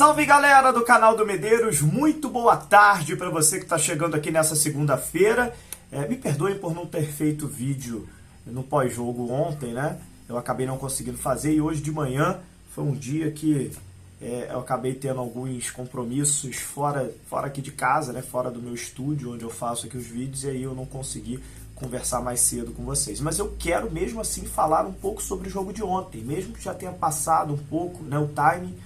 Salve galera do canal do Medeiros, muito boa tarde para você que está chegando aqui nessa segunda-feira. Me perdoem por não ter feito vídeo no pós-jogo ontem, né? Eu acabei não conseguindo fazer e hoje de manhã foi um dia que eu acabei tendo alguns compromissos fora aqui de casa, né? Fora do meu estúdio onde eu faço aqui os vídeos, e aí eu não consegui conversar mais cedo com vocês. Mas eu quero mesmo assim falar um pouco sobre o jogo de ontem, mesmo que já tenha passado um pouco, né, o timing.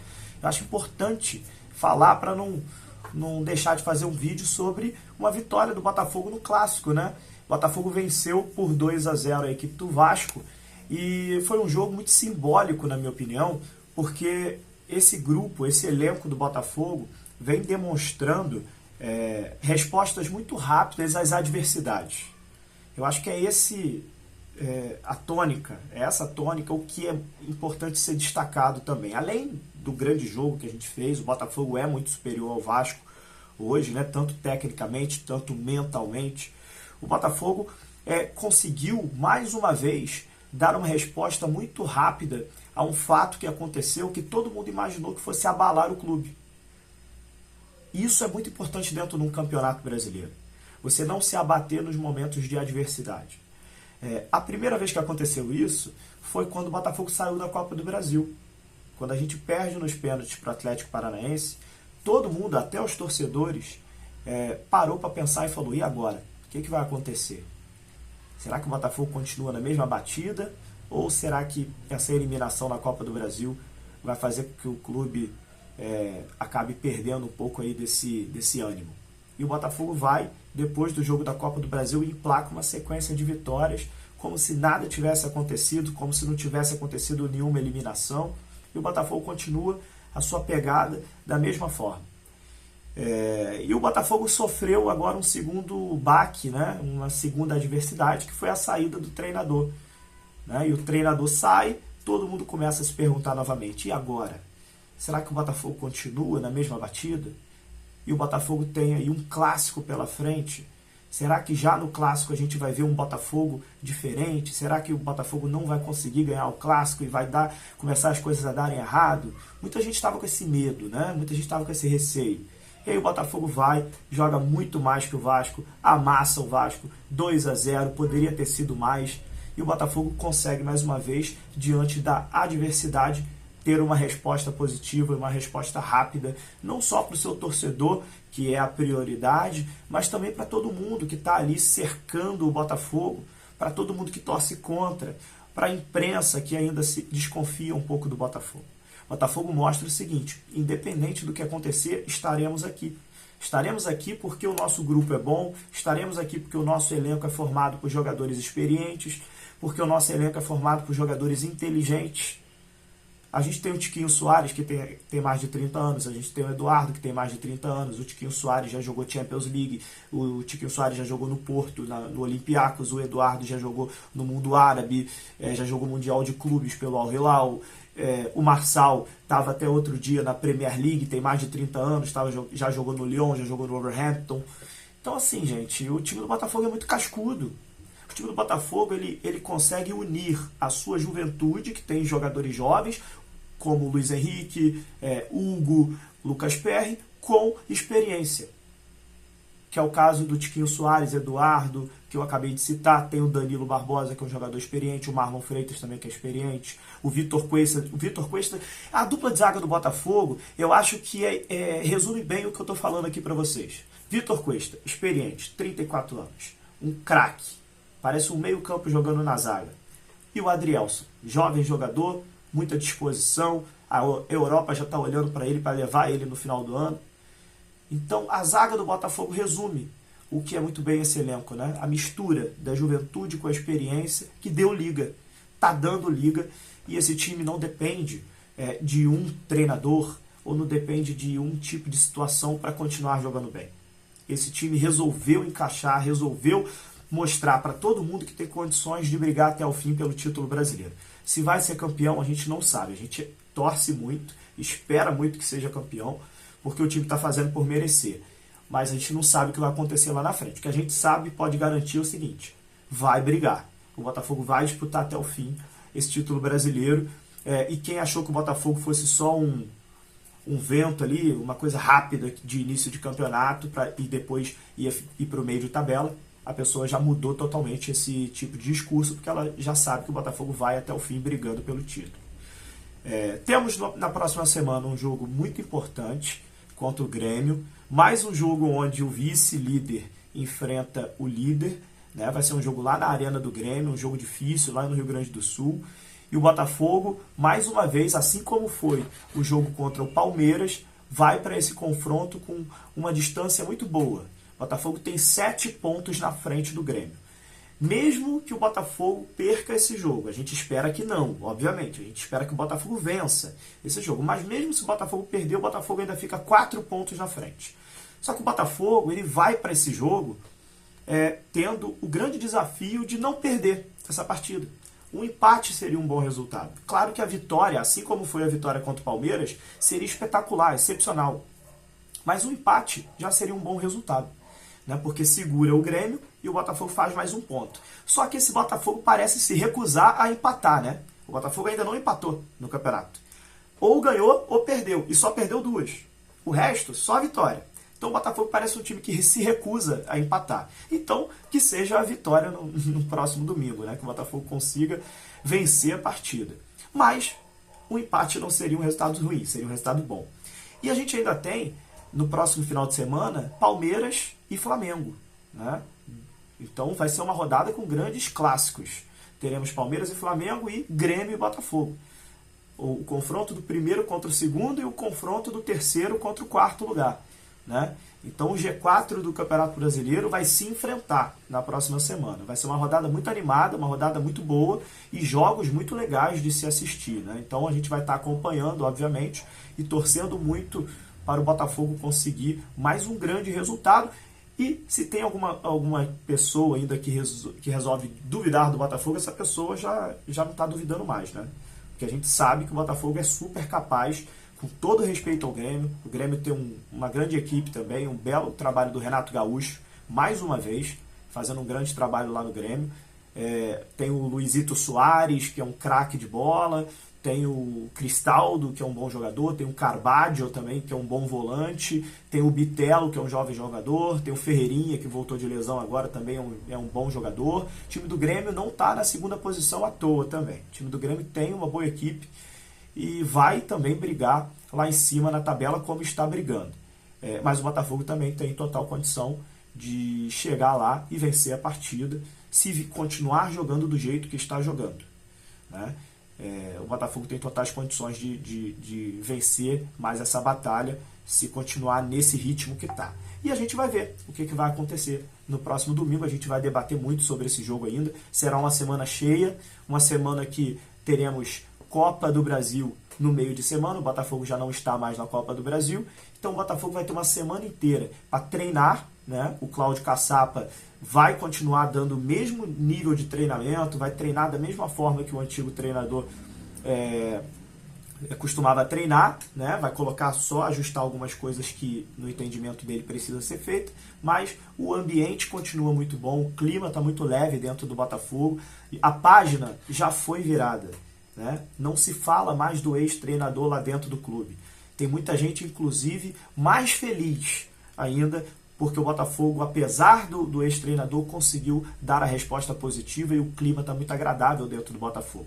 Eu acho importante falar para não deixar de fazer um vídeo sobre uma vitória do Botafogo no Clássico, né? O Botafogo venceu por 2-0 a equipe do Vasco e foi um jogo muito simbólico, na minha opinião, porque esse grupo, esse elenco do Botafogo vem demonstrando respostas muito rápidas às adversidades. Eu acho que é essa tônica, o que é importante ser destacado também. Além do grande jogo que a gente fez, o Botafogo é muito superior ao Vasco hoje, né? Tanto tecnicamente, tanto mentalmente. O Botafogo conseguiu, mais uma vez, dar uma resposta muito rápida a um fato que aconteceu que todo mundo imaginou que fosse abalar o clube. Isso é muito importante dentro de um campeonato brasileiro. Você não se abater nos momentos de adversidade. A primeira vez que aconteceu isso foi quando o Botafogo saiu da Copa do Brasil. Quando a gente perde nos pênaltis para o Atlético Paranaense, todo mundo, até os torcedores, parou para pensar e falou: e agora? O que vai acontecer? Será que o Botafogo continua na mesma batida? Ou será que essa eliminação na Copa do Brasil vai fazer com que o clube acabe perdendo um pouco aí desse ânimo? E o Botafogo vai, depois do jogo da Copa do Brasil, e emplaca uma sequência de vitórias, como se nada tivesse acontecido, como se não tivesse acontecido nenhuma eliminação. E o Botafogo continua a sua pegada da mesma forma. E o Botafogo sofreu agora um segundo baque, né? Uma segunda adversidade, que foi a saída do treinador. Né? E o treinador sai, todo mundo começa a se perguntar novamente: e agora? Será que o Botafogo continua na mesma batida? E o Botafogo tem aí um clássico pela frente. Será que já no clássico a gente vai ver um Botafogo diferente? Será que o Botafogo não vai conseguir ganhar o clássico e vai começar as coisas a darem errado? Muita gente estava com esse medo, né? Muita gente estava com esse receio. E aí o Botafogo vai, joga muito mais que o Vasco, amassa o Vasco, 2-0, poderia ter sido mais. E o Botafogo consegue mais uma vez, diante da adversidade, ter uma resposta positiva, uma resposta rápida, não só para o seu torcedor, que é a prioridade, mas também para todo mundo que está ali cercando o Botafogo, para todo mundo que torce contra, para a imprensa que ainda se desconfia um pouco do Botafogo. O Botafogo mostra o seguinte: independente do que acontecer, estaremos aqui. Estaremos aqui porque o nosso grupo é bom, estaremos aqui porque o nosso elenco é formado por jogadores experientes, porque o nosso elenco é formado por jogadores inteligentes. A gente tem o Tiquinho Soares, que tem mais de 30 anos. A gente tem o Eduardo, que tem mais de 30 anos. O Tiquinho Soares já jogou Champions League. O Tiquinho Soares já jogou no Porto, no Olympiacos. O Eduardo já jogou no mundo árabe. Já jogou Mundial de Clubes pelo Al Hilal. O Marçal estava até outro dia na Premier League, tem mais de 30 anos. Já jogou no Lyon, já jogou no Wolverhampton. Então, assim, gente, o time do Botafogo é muito cascudo. O time do Botafogo ele consegue unir a sua juventude, que tem jogadores jovens, como Luiz Henrique, Hugo, Lucas Perry, com experiência. Que é o caso do Tiquinho Soares, Eduardo, que eu acabei de citar. Tem o Danilo Barbosa, que é um jogador experiente. O Marlon Freitas também, que é experiente. O Vitor Cuesta. A dupla de zaga do Botafogo, eu acho que resume bem o que eu estou falando aqui para vocês. Vitor Cuesta, experiente, 34 anos. Um craque. Parece um meio campo jogando na zaga. E o Adrielson, jovem jogador, muita disposição. A Europa já está olhando para ele, para levar ele no final do ano. Então, a zaga do Botafogo resume o que é muito bem esse elenco, né? A mistura da juventude com a experiência, que deu liga. Está dando liga. E esse time não depende de um treinador, ou não depende de um tipo de situação para continuar jogando bem. Esse time resolveu encaixar, resolveu mostrar para todo mundo que tem condições de brigar até o fim pelo título brasileiro. Se vai ser campeão, a gente não sabe. A gente torce muito, espera muito que seja campeão, porque o time está fazendo por merecer. Mas a gente não sabe o que vai acontecer lá na frente. O que a gente sabe pode garantir é o seguinte: vai brigar. O Botafogo vai disputar até o fim esse título brasileiro. E quem achou que o Botafogo fosse só um vento ali, uma coisa rápida de início de campeonato e depois ir para o meio de tabela, a pessoa já mudou totalmente esse tipo de discurso, porque ela já sabe que o Botafogo vai até o fim brigando pelo título. Temos na próxima semana um jogo muito importante contra o Grêmio, mais um jogo onde o vice-líder enfrenta o líder, né? Vai ser um jogo lá na Arena do Grêmio, um jogo difícil lá no Rio Grande do Sul. E o Botafogo, mais uma vez, assim como foi o jogo contra o Palmeiras, vai para esse confronto com uma distância muito boa. O Botafogo tem 7 pontos na frente do Grêmio. Mesmo que o Botafogo perca esse jogo, a gente espera que não, obviamente, a gente espera que o Botafogo vença esse jogo, mas mesmo se o Botafogo perder, o Botafogo ainda fica 4 pontos na frente. Só que o Botafogo ele vai para esse jogo tendo o grande desafio de não perder essa partida. Um empate seria um bom resultado. Claro que a vitória, assim como foi a vitória contra o Palmeiras, seria espetacular, excepcional. Mas um empate já seria um bom resultado, né? Porque segura o Grêmio e o Botafogo faz mais um ponto. Só que esse Botafogo parece se recusar a empatar, né? O Botafogo ainda não empatou no campeonato. Ou ganhou ou perdeu, e só perdeu 2. O resto, só vitória. Então o Botafogo parece um time que se recusa a empatar. Então, que seja a vitória no próximo domingo, né? Que o Botafogo consiga vencer a partida. Mas o empate não seria um resultado ruim, seria um resultado bom. E a gente ainda tem, no próximo final de semana, Palmeiras e Flamengo, né? Então vai ser uma rodada com grandes clássicos. Teremos Palmeiras e Flamengo e Grêmio e Botafogo. O confronto do primeiro contra o segundo e o confronto do terceiro contra o quarto lugar, né? Então o G4 do Campeonato Brasileiro vai se enfrentar na próxima semana. Vai ser uma rodada muito animada, uma rodada muito boa e jogos muito legais de se assistir, né? Então a gente vai estar acompanhando, obviamente, e torcendo muito para o Botafogo conseguir mais um grande resultado. E se tem alguma pessoa ainda que resolve duvidar do Botafogo, essa pessoa já não está duvidando mais, né? Porque a gente sabe que o Botafogo é super capaz, com todo respeito ao Grêmio. O Grêmio tem uma grande equipe também, um belo trabalho do Renato Gaúcho, mais uma vez, fazendo um grande trabalho lá no Grêmio. Tem o Luizito Soares, que é um craque de bola, tem o Cristaldo, que é um bom jogador, tem o Carbadio também, que é um bom volante, tem o Bitelo, que é um jovem jogador, tem o Ferreirinha, que voltou de lesão agora, também é um bom jogador. O time do Grêmio não está na segunda posição à toa também. O time do Grêmio tem uma boa equipe e vai também brigar lá em cima na tabela como está brigando. Mas o Botafogo também tem total condição de chegar lá e vencer a partida se continuar jogando do jeito que está jogando, né? O Botafogo tem totais condições de vencer mais essa batalha se continuar nesse ritmo que está. E a gente vai ver o que vai acontecer no próximo domingo. A gente vai debater muito sobre esse jogo ainda. Será uma semana cheia, uma semana que teremos Copa do Brasil no meio de semana. O Botafogo já não está mais na Copa do Brasil. Então o Botafogo vai ter uma semana inteira para treinar, né? O Cláudio Caçapa vai continuar dando o mesmo nível de treinamento, vai treinar da mesma forma que o antigo treinador costumava treinar, né? Vai colocar só, ajustar algumas coisas que no entendimento dele precisa ser feita, mas o ambiente continua muito bom, o clima está muito leve dentro do Botafogo, a página já foi virada, né? Não se fala mais do ex-treinador lá dentro do clube. Tem muita gente, inclusive, mais feliz ainda, porque o Botafogo, apesar do ex-treinador, conseguiu dar a resposta positiva e o clima está muito agradável dentro do Botafogo.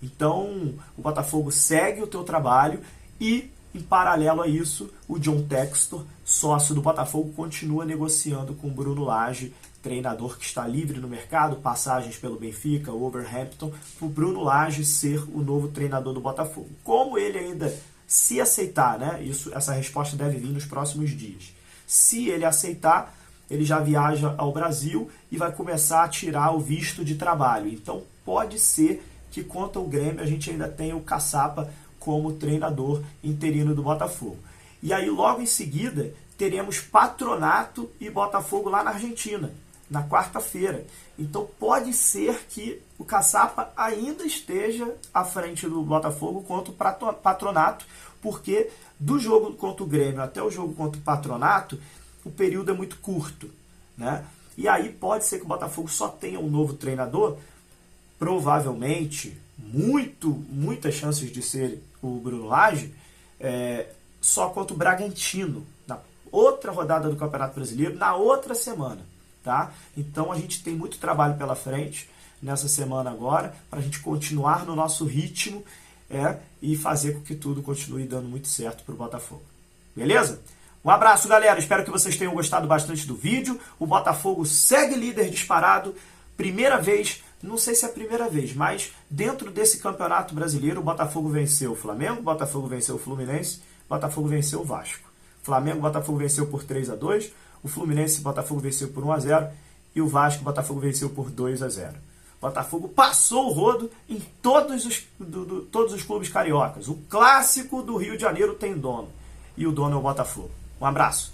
Então, o Botafogo segue o teu trabalho e, em paralelo a isso, o John Textor, sócio do Botafogo, continua negociando com o Bruno Lage, treinador que está livre no mercado, passagens pelo Benfica, Wolverhampton, para o Bruno Lage ser o novo treinador do Botafogo. Como ele ainda se aceitar, né? Essa resposta deve vir nos próximos dias. Se ele aceitar, ele já viaja ao Brasil e vai começar a tirar o visto de trabalho. Então pode ser que contra o Grêmio a gente ainda tenha o Caçapa como treinador interino do Botafogo. E aí logo em seguida teremos Patronato e Botafogo lá na Argentina, na quarta-feira. Então pode ser que o Caçapa ainda esteja à frente do Botafogo contra o Patronato, porque do jogo contra o Grêmio até o jogo contra o Patronato, o período é muito curto, né? E aí pode ser que o Botafogo só tenha um novo treinador, provavelmente, muitas chances de ser o Bruno Lage, só contra o Bragantino, na outra rodada do Campeonato Brasileiro, na outra semana, tá? Então a gente tem muito trabalho pela frente nessa semana agora, para a gente continuar no nosso ritmo e fazer com que tudo continue dando muito certo para o Botafogo. Beleza? Um abraço, galera. Espero que vocês tenham gostado bastante do vídeo. O Botafogo segue líder disparado. Primeira vez, não sei se é a primeira vez, mas dentro desse Campeonato Brasileiro, o Botafogo venceu o Flamengo, o Botafogo venceu o Fluminense, o Botafogo venceu o Vasco. Flamengo, o Botafogo venceu por 3-2, o Fluminense, o Botafogo venceu por 1-0 e o Vasco, o Botafogo venceu por 2-0. O Botafogo passou o rodo em todos os clubes cariocas. O clássico do Rio de Janeiro tem dono. E o dono é o Botafogo. Um abraço.